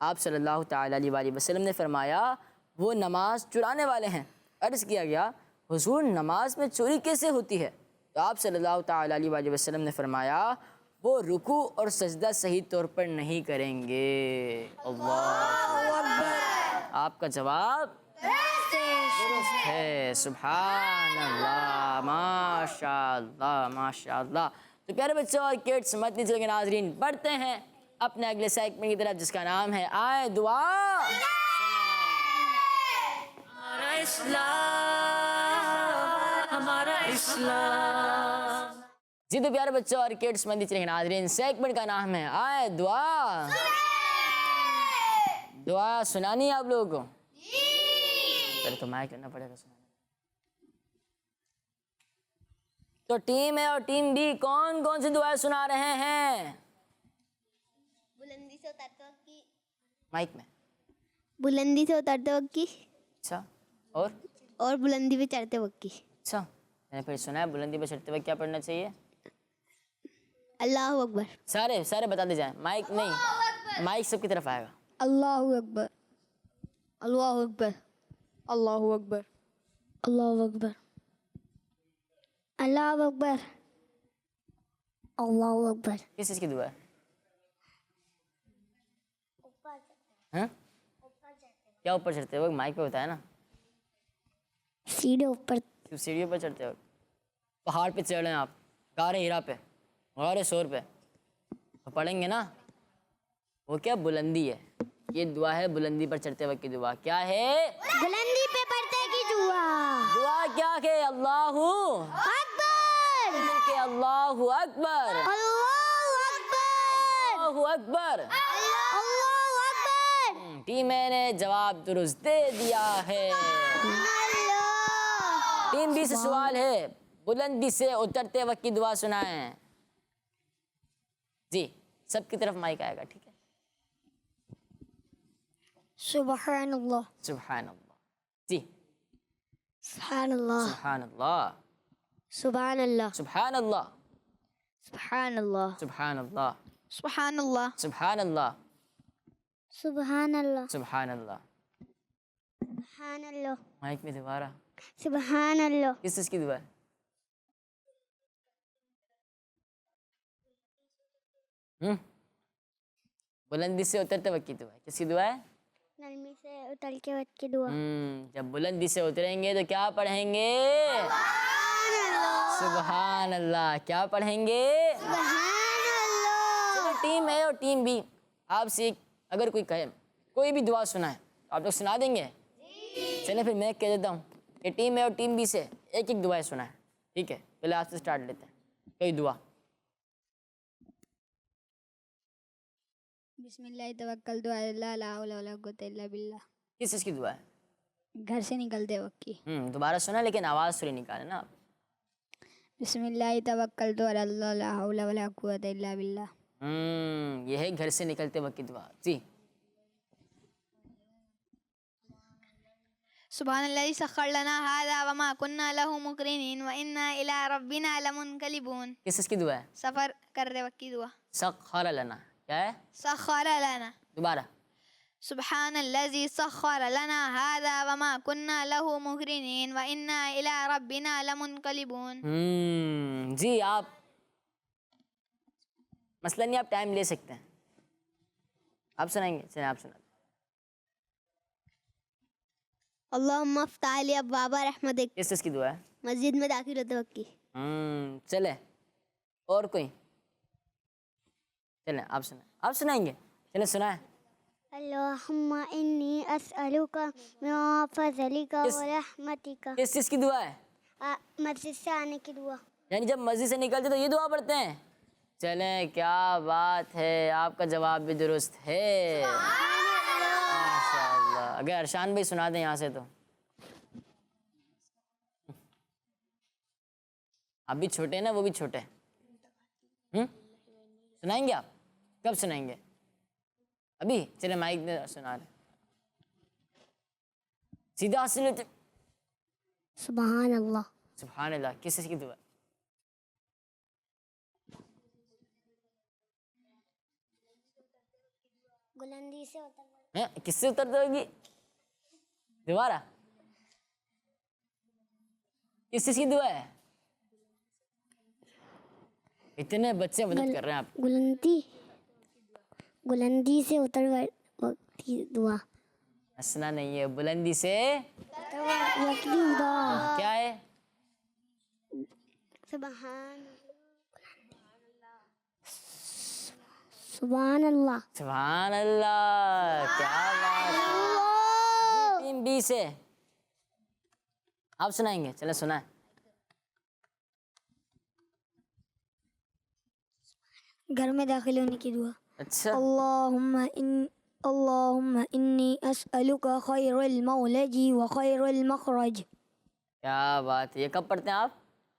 आप सल्लल्लाहु ताला अलैहि वसल्लम ने फरमाया, वो नमाज चुराने वाले हैं। अर्ज़ किया गया, हुज़ूर नमाज में चोरी कैसे होती है? तो आप सल्लल्लाहु ताला अलैहि वसल्लम ने फरमाया, वो रुकू और सजदा सही तौर पर नहीं करेंगे। अल्लाह। आपका जवाब दुरुस्त है। सुभान अल्लाह, माशाअल्लाह माशाअल्लाह। तो प्यारे बच्चों और किड्स, मत नीचे के नाजरीन, बढ़ते हैं अपने अगले सेगमेंट की तरफ जिसका नाम है आए दुआ। हमारा इस्लाम, हमारा इस्लाम। जी तो प्यारे बच्चों और किड्स, मत नीचे के नाजरीन, सेगमेंट का नाम है आए दुआ। दुआ सुनानी है आप लोगों को? पहले तो माइक लेना पड़ेगा सुनाने। तो टीम ए और टीम बी कौन कौन सी दुआएं सुना रहे हैं? बुलंदी से उतरते वक्त की, माइक में। बुलंदी से उतरते वक्त की, अच्छा, और बुलंदी पे चढ़ते वक्त की। अच्छा, मैंने फिर सुना है बुलंदी पर चढ़ते वक्त क्या पढ़ना चाहिए? अल्लाहु अकबर। सारे सारे बता दे जाए, माइक नहीं, माइक सबकी तरफ आएगा। अल्लाहु अकबर, अल्लाहु अकबर, अल्लाहु अकबर, अल्लाहु अकबर, अल्लाहु अकबर, अल्लाहु अकबर। किस चीज़ की दुआ है? हाँ? क्या ऊपर चढ़ते वक्त? माइक पे बताया ना। सीढ़े ऊपर, क्यों सीढ़ियों पर चढ़ते वक्त? पहाड़ पे चढ़ रहे हैं आप, गारे हीरा पे, गारे शोर पे, तो पढ़ेंगे ना। वो क्या बुलंदी है, ये दुआ है बुलंदी पर चढ़ते वक्त की दुआ। क्या है? बुलंदी पे पढ़ते की दुआ। दुआ क्या के? अल्लाहू अकबर, के अल्लाहू अकबर, अल्लाहु अकबर, अल्लाहू अकबर। अल्लाहु अकबर। टीम ए ने जवाब दुरुस्त दे दिया है। टीम बी से सवाल है, बुलंदी से उतरते वक्त की दुआ सुनाएं। जी, सबकी तरफ माइक आएगा, ठीक है? सुबहानल्लाह, सुभान अल्लाह। जी, सुबहानल्लाह, सुभान अल्लाह, सुबहानल्लाह, सुभान अल्लाह, सुबहानल्लाह, सुभान अल्लाह, सुभान अल्लाह, सुभान अल्लाह, सुबहानल्लाह, सुभान अल्लाह। सुबहानल्लाह, माइक में दोबारा। सुबहानल्लाह। किस चीज़ की दुआ है? बुलंदी से उतरते वक्त की दुआ है। किसकी दुआ है? नरमी से उतर के वक्त की दुआ। जब बुलंदी से उतरेंगे तो क्या पढ़ेंगे? सुभान अल्लाह। क्या पढ़ेंगे? चलो टीम ए और टीम बी, आपसे अगर कोई कहे कोई भी दुआ सुनाए तो आप लोग सुना देंगे? चले फिर मैं कह देता हूँ कि टीम ए और टीम बी से एक एक दुआएं सुनाए, ठीक है? पहले आपसे स्टार्ट लेते हैं, कोई दुआ। बिस्मिल्लाह तवक्कलतु अला ला हौला वला कुव्वता इल्ला बिल्लाह। किस चीज़ की दुआ है? घर से निकलते वक्त की। दोबारा सुना, लेकिन आवाज़ थोड़ी निकाले ना आप। बिस्मिल्लाह तवक्कलतु अला ला हौला वला कुव्वता इल्ला बिल्लाह। ये है घर से निकलते वक्त की दुआ। जी, सुभान अल्लाज़ी सख्खर लना हाज़ा व मा कुन्ना लहू मुक़रिनीन व इन्ना इला रब्बिना लमुनक़लिबून। किस चीज़ की दुआ है? सफ़र करते वक्त की दुआ। सख्खर लना, क्या है? सख्खर लना। दोबारा। सुभान अल्लाज़ी सख्खर लना हाज़ा व मा कुन्ना लहू मुक़रिनीन व इन्ना इला रब्बिना लमुनक़लिबून। जी, आप मसलन नहीं, आप टाइम ले सकते हैं। आप सुनाएंगे? चलिए आप सुना। अल्लाहुम्मा फ़्तह ली अब्वाब रहमतिक। किस चीज़ की दुआ है? मस्जिद में दाखिल होते वक्त की। चले, और कोई? चले आप सुना, आप सुनाएंगे? चले सुनाए। अल्लाहुम्मा इन्नी अस्अलुका मिन फ़ज़लिका किस- व रहमतिका। किस चीज़ की दुआ है? मस्जिद से आने की दुआ। यानी जब मस्जिद से निकलते तो ये दुआ पढ़ते हैं। चलें, क्या बात है, आपका जवाब भी दुरुस्त है। माशाअल्लाह। अगर अरशान भाई सुना दें यहाँ से तो। आप भी छोटे हैं ना, वो भी छोटे हैं। सुनाएंगे आप? कब सुनाएंगे? अभी? चले माइक में सुना रहे, सीधा सुन लेते। सुभान अल्लाह। सुभान अल्लाह। किस चीज़ की दुआ? बुलंदी से उतर। किससे उतरते होगी? दोबारा। किस चीज़ की दुआ है? इतने बच्चे मदद कर रहे हैं आप। बुलंदी से उतर वक्त की दुआ। हंसना नहीं है, बुलंदी से क्या है? सुभान अल्लाह। सुभान अल्लाह, क्या बात है। टीम बी से आप सुनाएंगे, चले सुनाए। घर में दाखिल होने की दुआ। अच्छा, अल्लाहुम्मा इन्नी अस्अलुका खैरुल मौलजी व खैरुल मखरज। क्या बात है। ये कब पढ़ते हैं आप?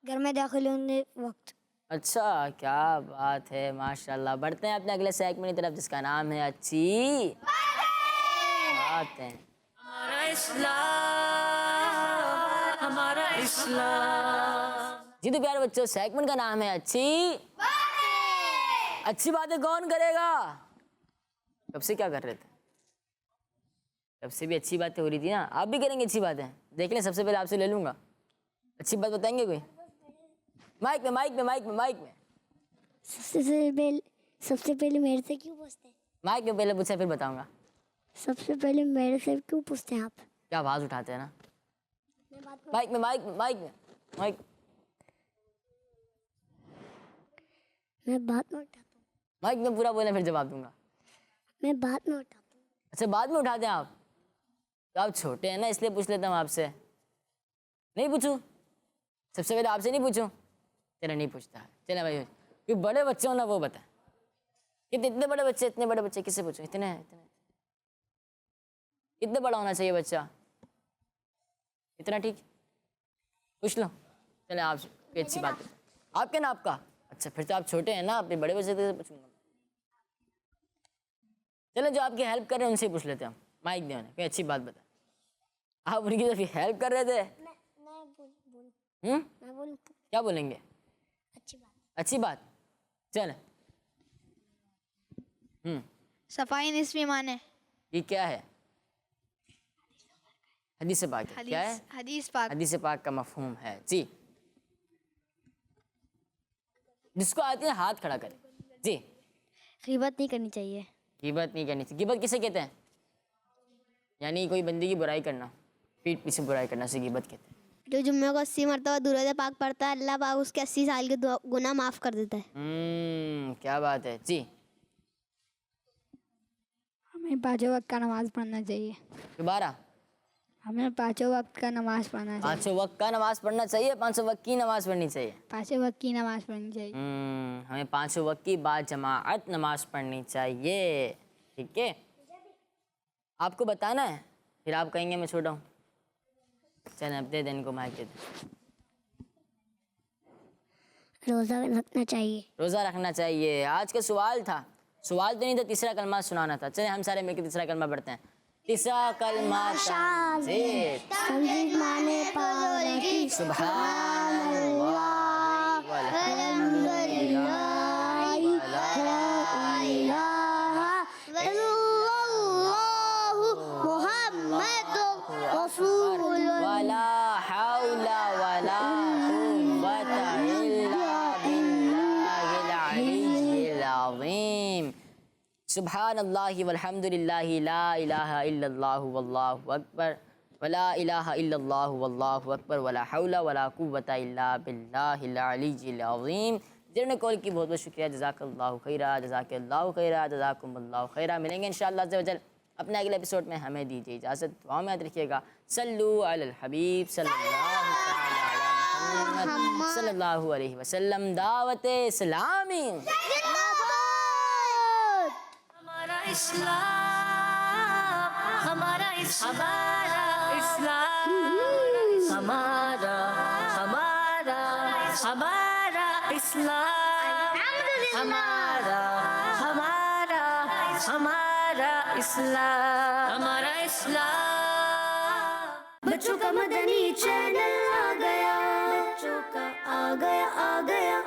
घर में दाखिल होने वक्त। अच्छा, क्या बात है, माशाल्लाह। बढ़ते हैं अपने अगले सेगमेंट की तरफ जिसका नाम है अच्छी बातें। हमारा इस्लाम, हमारा इस्लाम। जी तो प्यारे बच्चों, सेगमेंट का नाम है अच्छी बातें। अच्छी बातें कौन करेगा? कब से क्या कर रहे थे? कब से भी अच्छी बातें हो रही थी ना, आप भी करेंगे अच्छी बातें। देख लें, सबसे पहले आपसे ले लूंगा। अच्छी बात बताएंगे कोई? माइक में, माइक में, माइक में, माइक में। सबसे पहले मेरे से क्यों पूछते हैं? माइक में पहले पूछा फिर बताऊंगा। सबसे पहले मेरे से क्यों पूछते हैं आप? क्या आवाज उठाते हैं ना। माइक में, माइक में, माइक में, माइक। मैं बाद में उठाता हूँ। माइक में पूरा बोले फिर जवाब दूंगा। मैं बाद में उठाता हूँ। अच्छा, बाद में उठाते हैं आप? तो आप छोटे हैं ना, इसलिए पूछ लेता हूँ आपसे। नहीं पूछूं? सबसे पहले आपसे नहीं पूछूं? चलो नहीं पूछता है। चले भाई, क्योंकि बड़े बच्चे हो ना, वो बता कितने, इतने बड़े बच्चे, इतने बड़े बच्चे किससे पूछूं? इतने इतने कितने बड़ा होना चाहिए बच्चा? इतना ठीक, पूछ लो। चले आप, अच्छी बात है। आपके ना आपका? अच्छा, फिर तो आप छोटे हैं ना, अपने बड़े बच्चे से पूछूंगा। चलो, जो आपकी हेल्प कर रहे हैं उनसे पूछ लेते हैं हम। माइक दे उन्हें, कोई अच्छी बात बता। आप उनकी तो हेल्प कर रहे थे। मैं बोलूँ? क्या बोलेंगे? अच्छी बात। अच्छी बात। चल। सफाई निस्फ ईमान है। ये क्या है? हदीस पाक है। क्या है? हदीस पाक। हदीस पाक का मफहूम है जी। जिसको आती है हाथ खड़ा करे जी। गीबत नहीं करनी चाहिए। गिबत नहीं करनी चाहिए। गिबत किसे कहते हैं? यानी कोई बंदी की बुराई करना, पीठ पीछे बुराई करना से गिबत कहते हैं। जो जुम्मे को 80 मरतबा दुरूद पाक पढ़ता है, अल्लाह पाक उसके 80 साल के गुनाह माफ कर देता है। क्या बात है जी। हमें 5 वक्त का नमाज पढ़ना चाहिए। दोबारा। हमें 5 वक्त का नमाज पढ़ना चाहिए। 5 वक्त का नमाज पढ़ना चाहिए। 5 वक्त की नमाज पढ़नी चाहिए। 5 वक्त की नमाज पढ़नी चाहिए। हमें 5 वक्त की बाद जमाअत नमाज पढ़नी चाहिए। ठीक है, आपको बताना है, फिर आप कहेंगे मैं छोटा हूँ। चलें, अब दे दें इनको माइक दे दें। रोज़ा रखना चाहिए। रोज़ा रखना चाहिए। आज का सवाल था, सवाल तो नहीं था, तीसरा कलमा सुनाना था। चलें हम सारे मिलकर तीसरा कलमा पढ़ते हैं। तीसरा कलमा ताज़ीद सुभानअल्लाह वल्हम्दुलिल्लाह वला इलाहा वला हौला वला कुव्वता इल्ला बिल्लाहिल अलिय्यिल अज़ीम। सुभानअल्लाहि वल्हम्दुलिल्लाहि ला इलाहा इल्लल्लाहु वल्लाहु अकबर वला इलाहा इल्लल्लाहु वल्लाहु अकबर वला हौला वला कुव्वता इल्ला बिल्लाहिल अलिय्यिल अज़ीम। जिन्होंने कॉल की बहुत बहुत शुक्रिया। जज़ाकल्लाहु खैरा, जज़ाकल्लाहु खैरा, जज़ाकुमुल्लाहु खैरा। मिलेंगे इंशाअल्लाह अज़्ज़ व जल अपने अगले एपिसोड में। हमें दीजिए इजाज़त। दुआ में याद रखिएगा। सल्लु अलल हबीब सल्लल्लाहु अलैहि वसल्लम। दावत इस्लामी। हमारा इस्लाम, हमारा इस्लाम, हमारा हमारा हमारा इस्लाम, हमारा हमारा हमारा इस्लाम, हमारा इस्लाम। बच्चों का मदनी चैनल आ गया, बच्चों का आ गया, आ गया।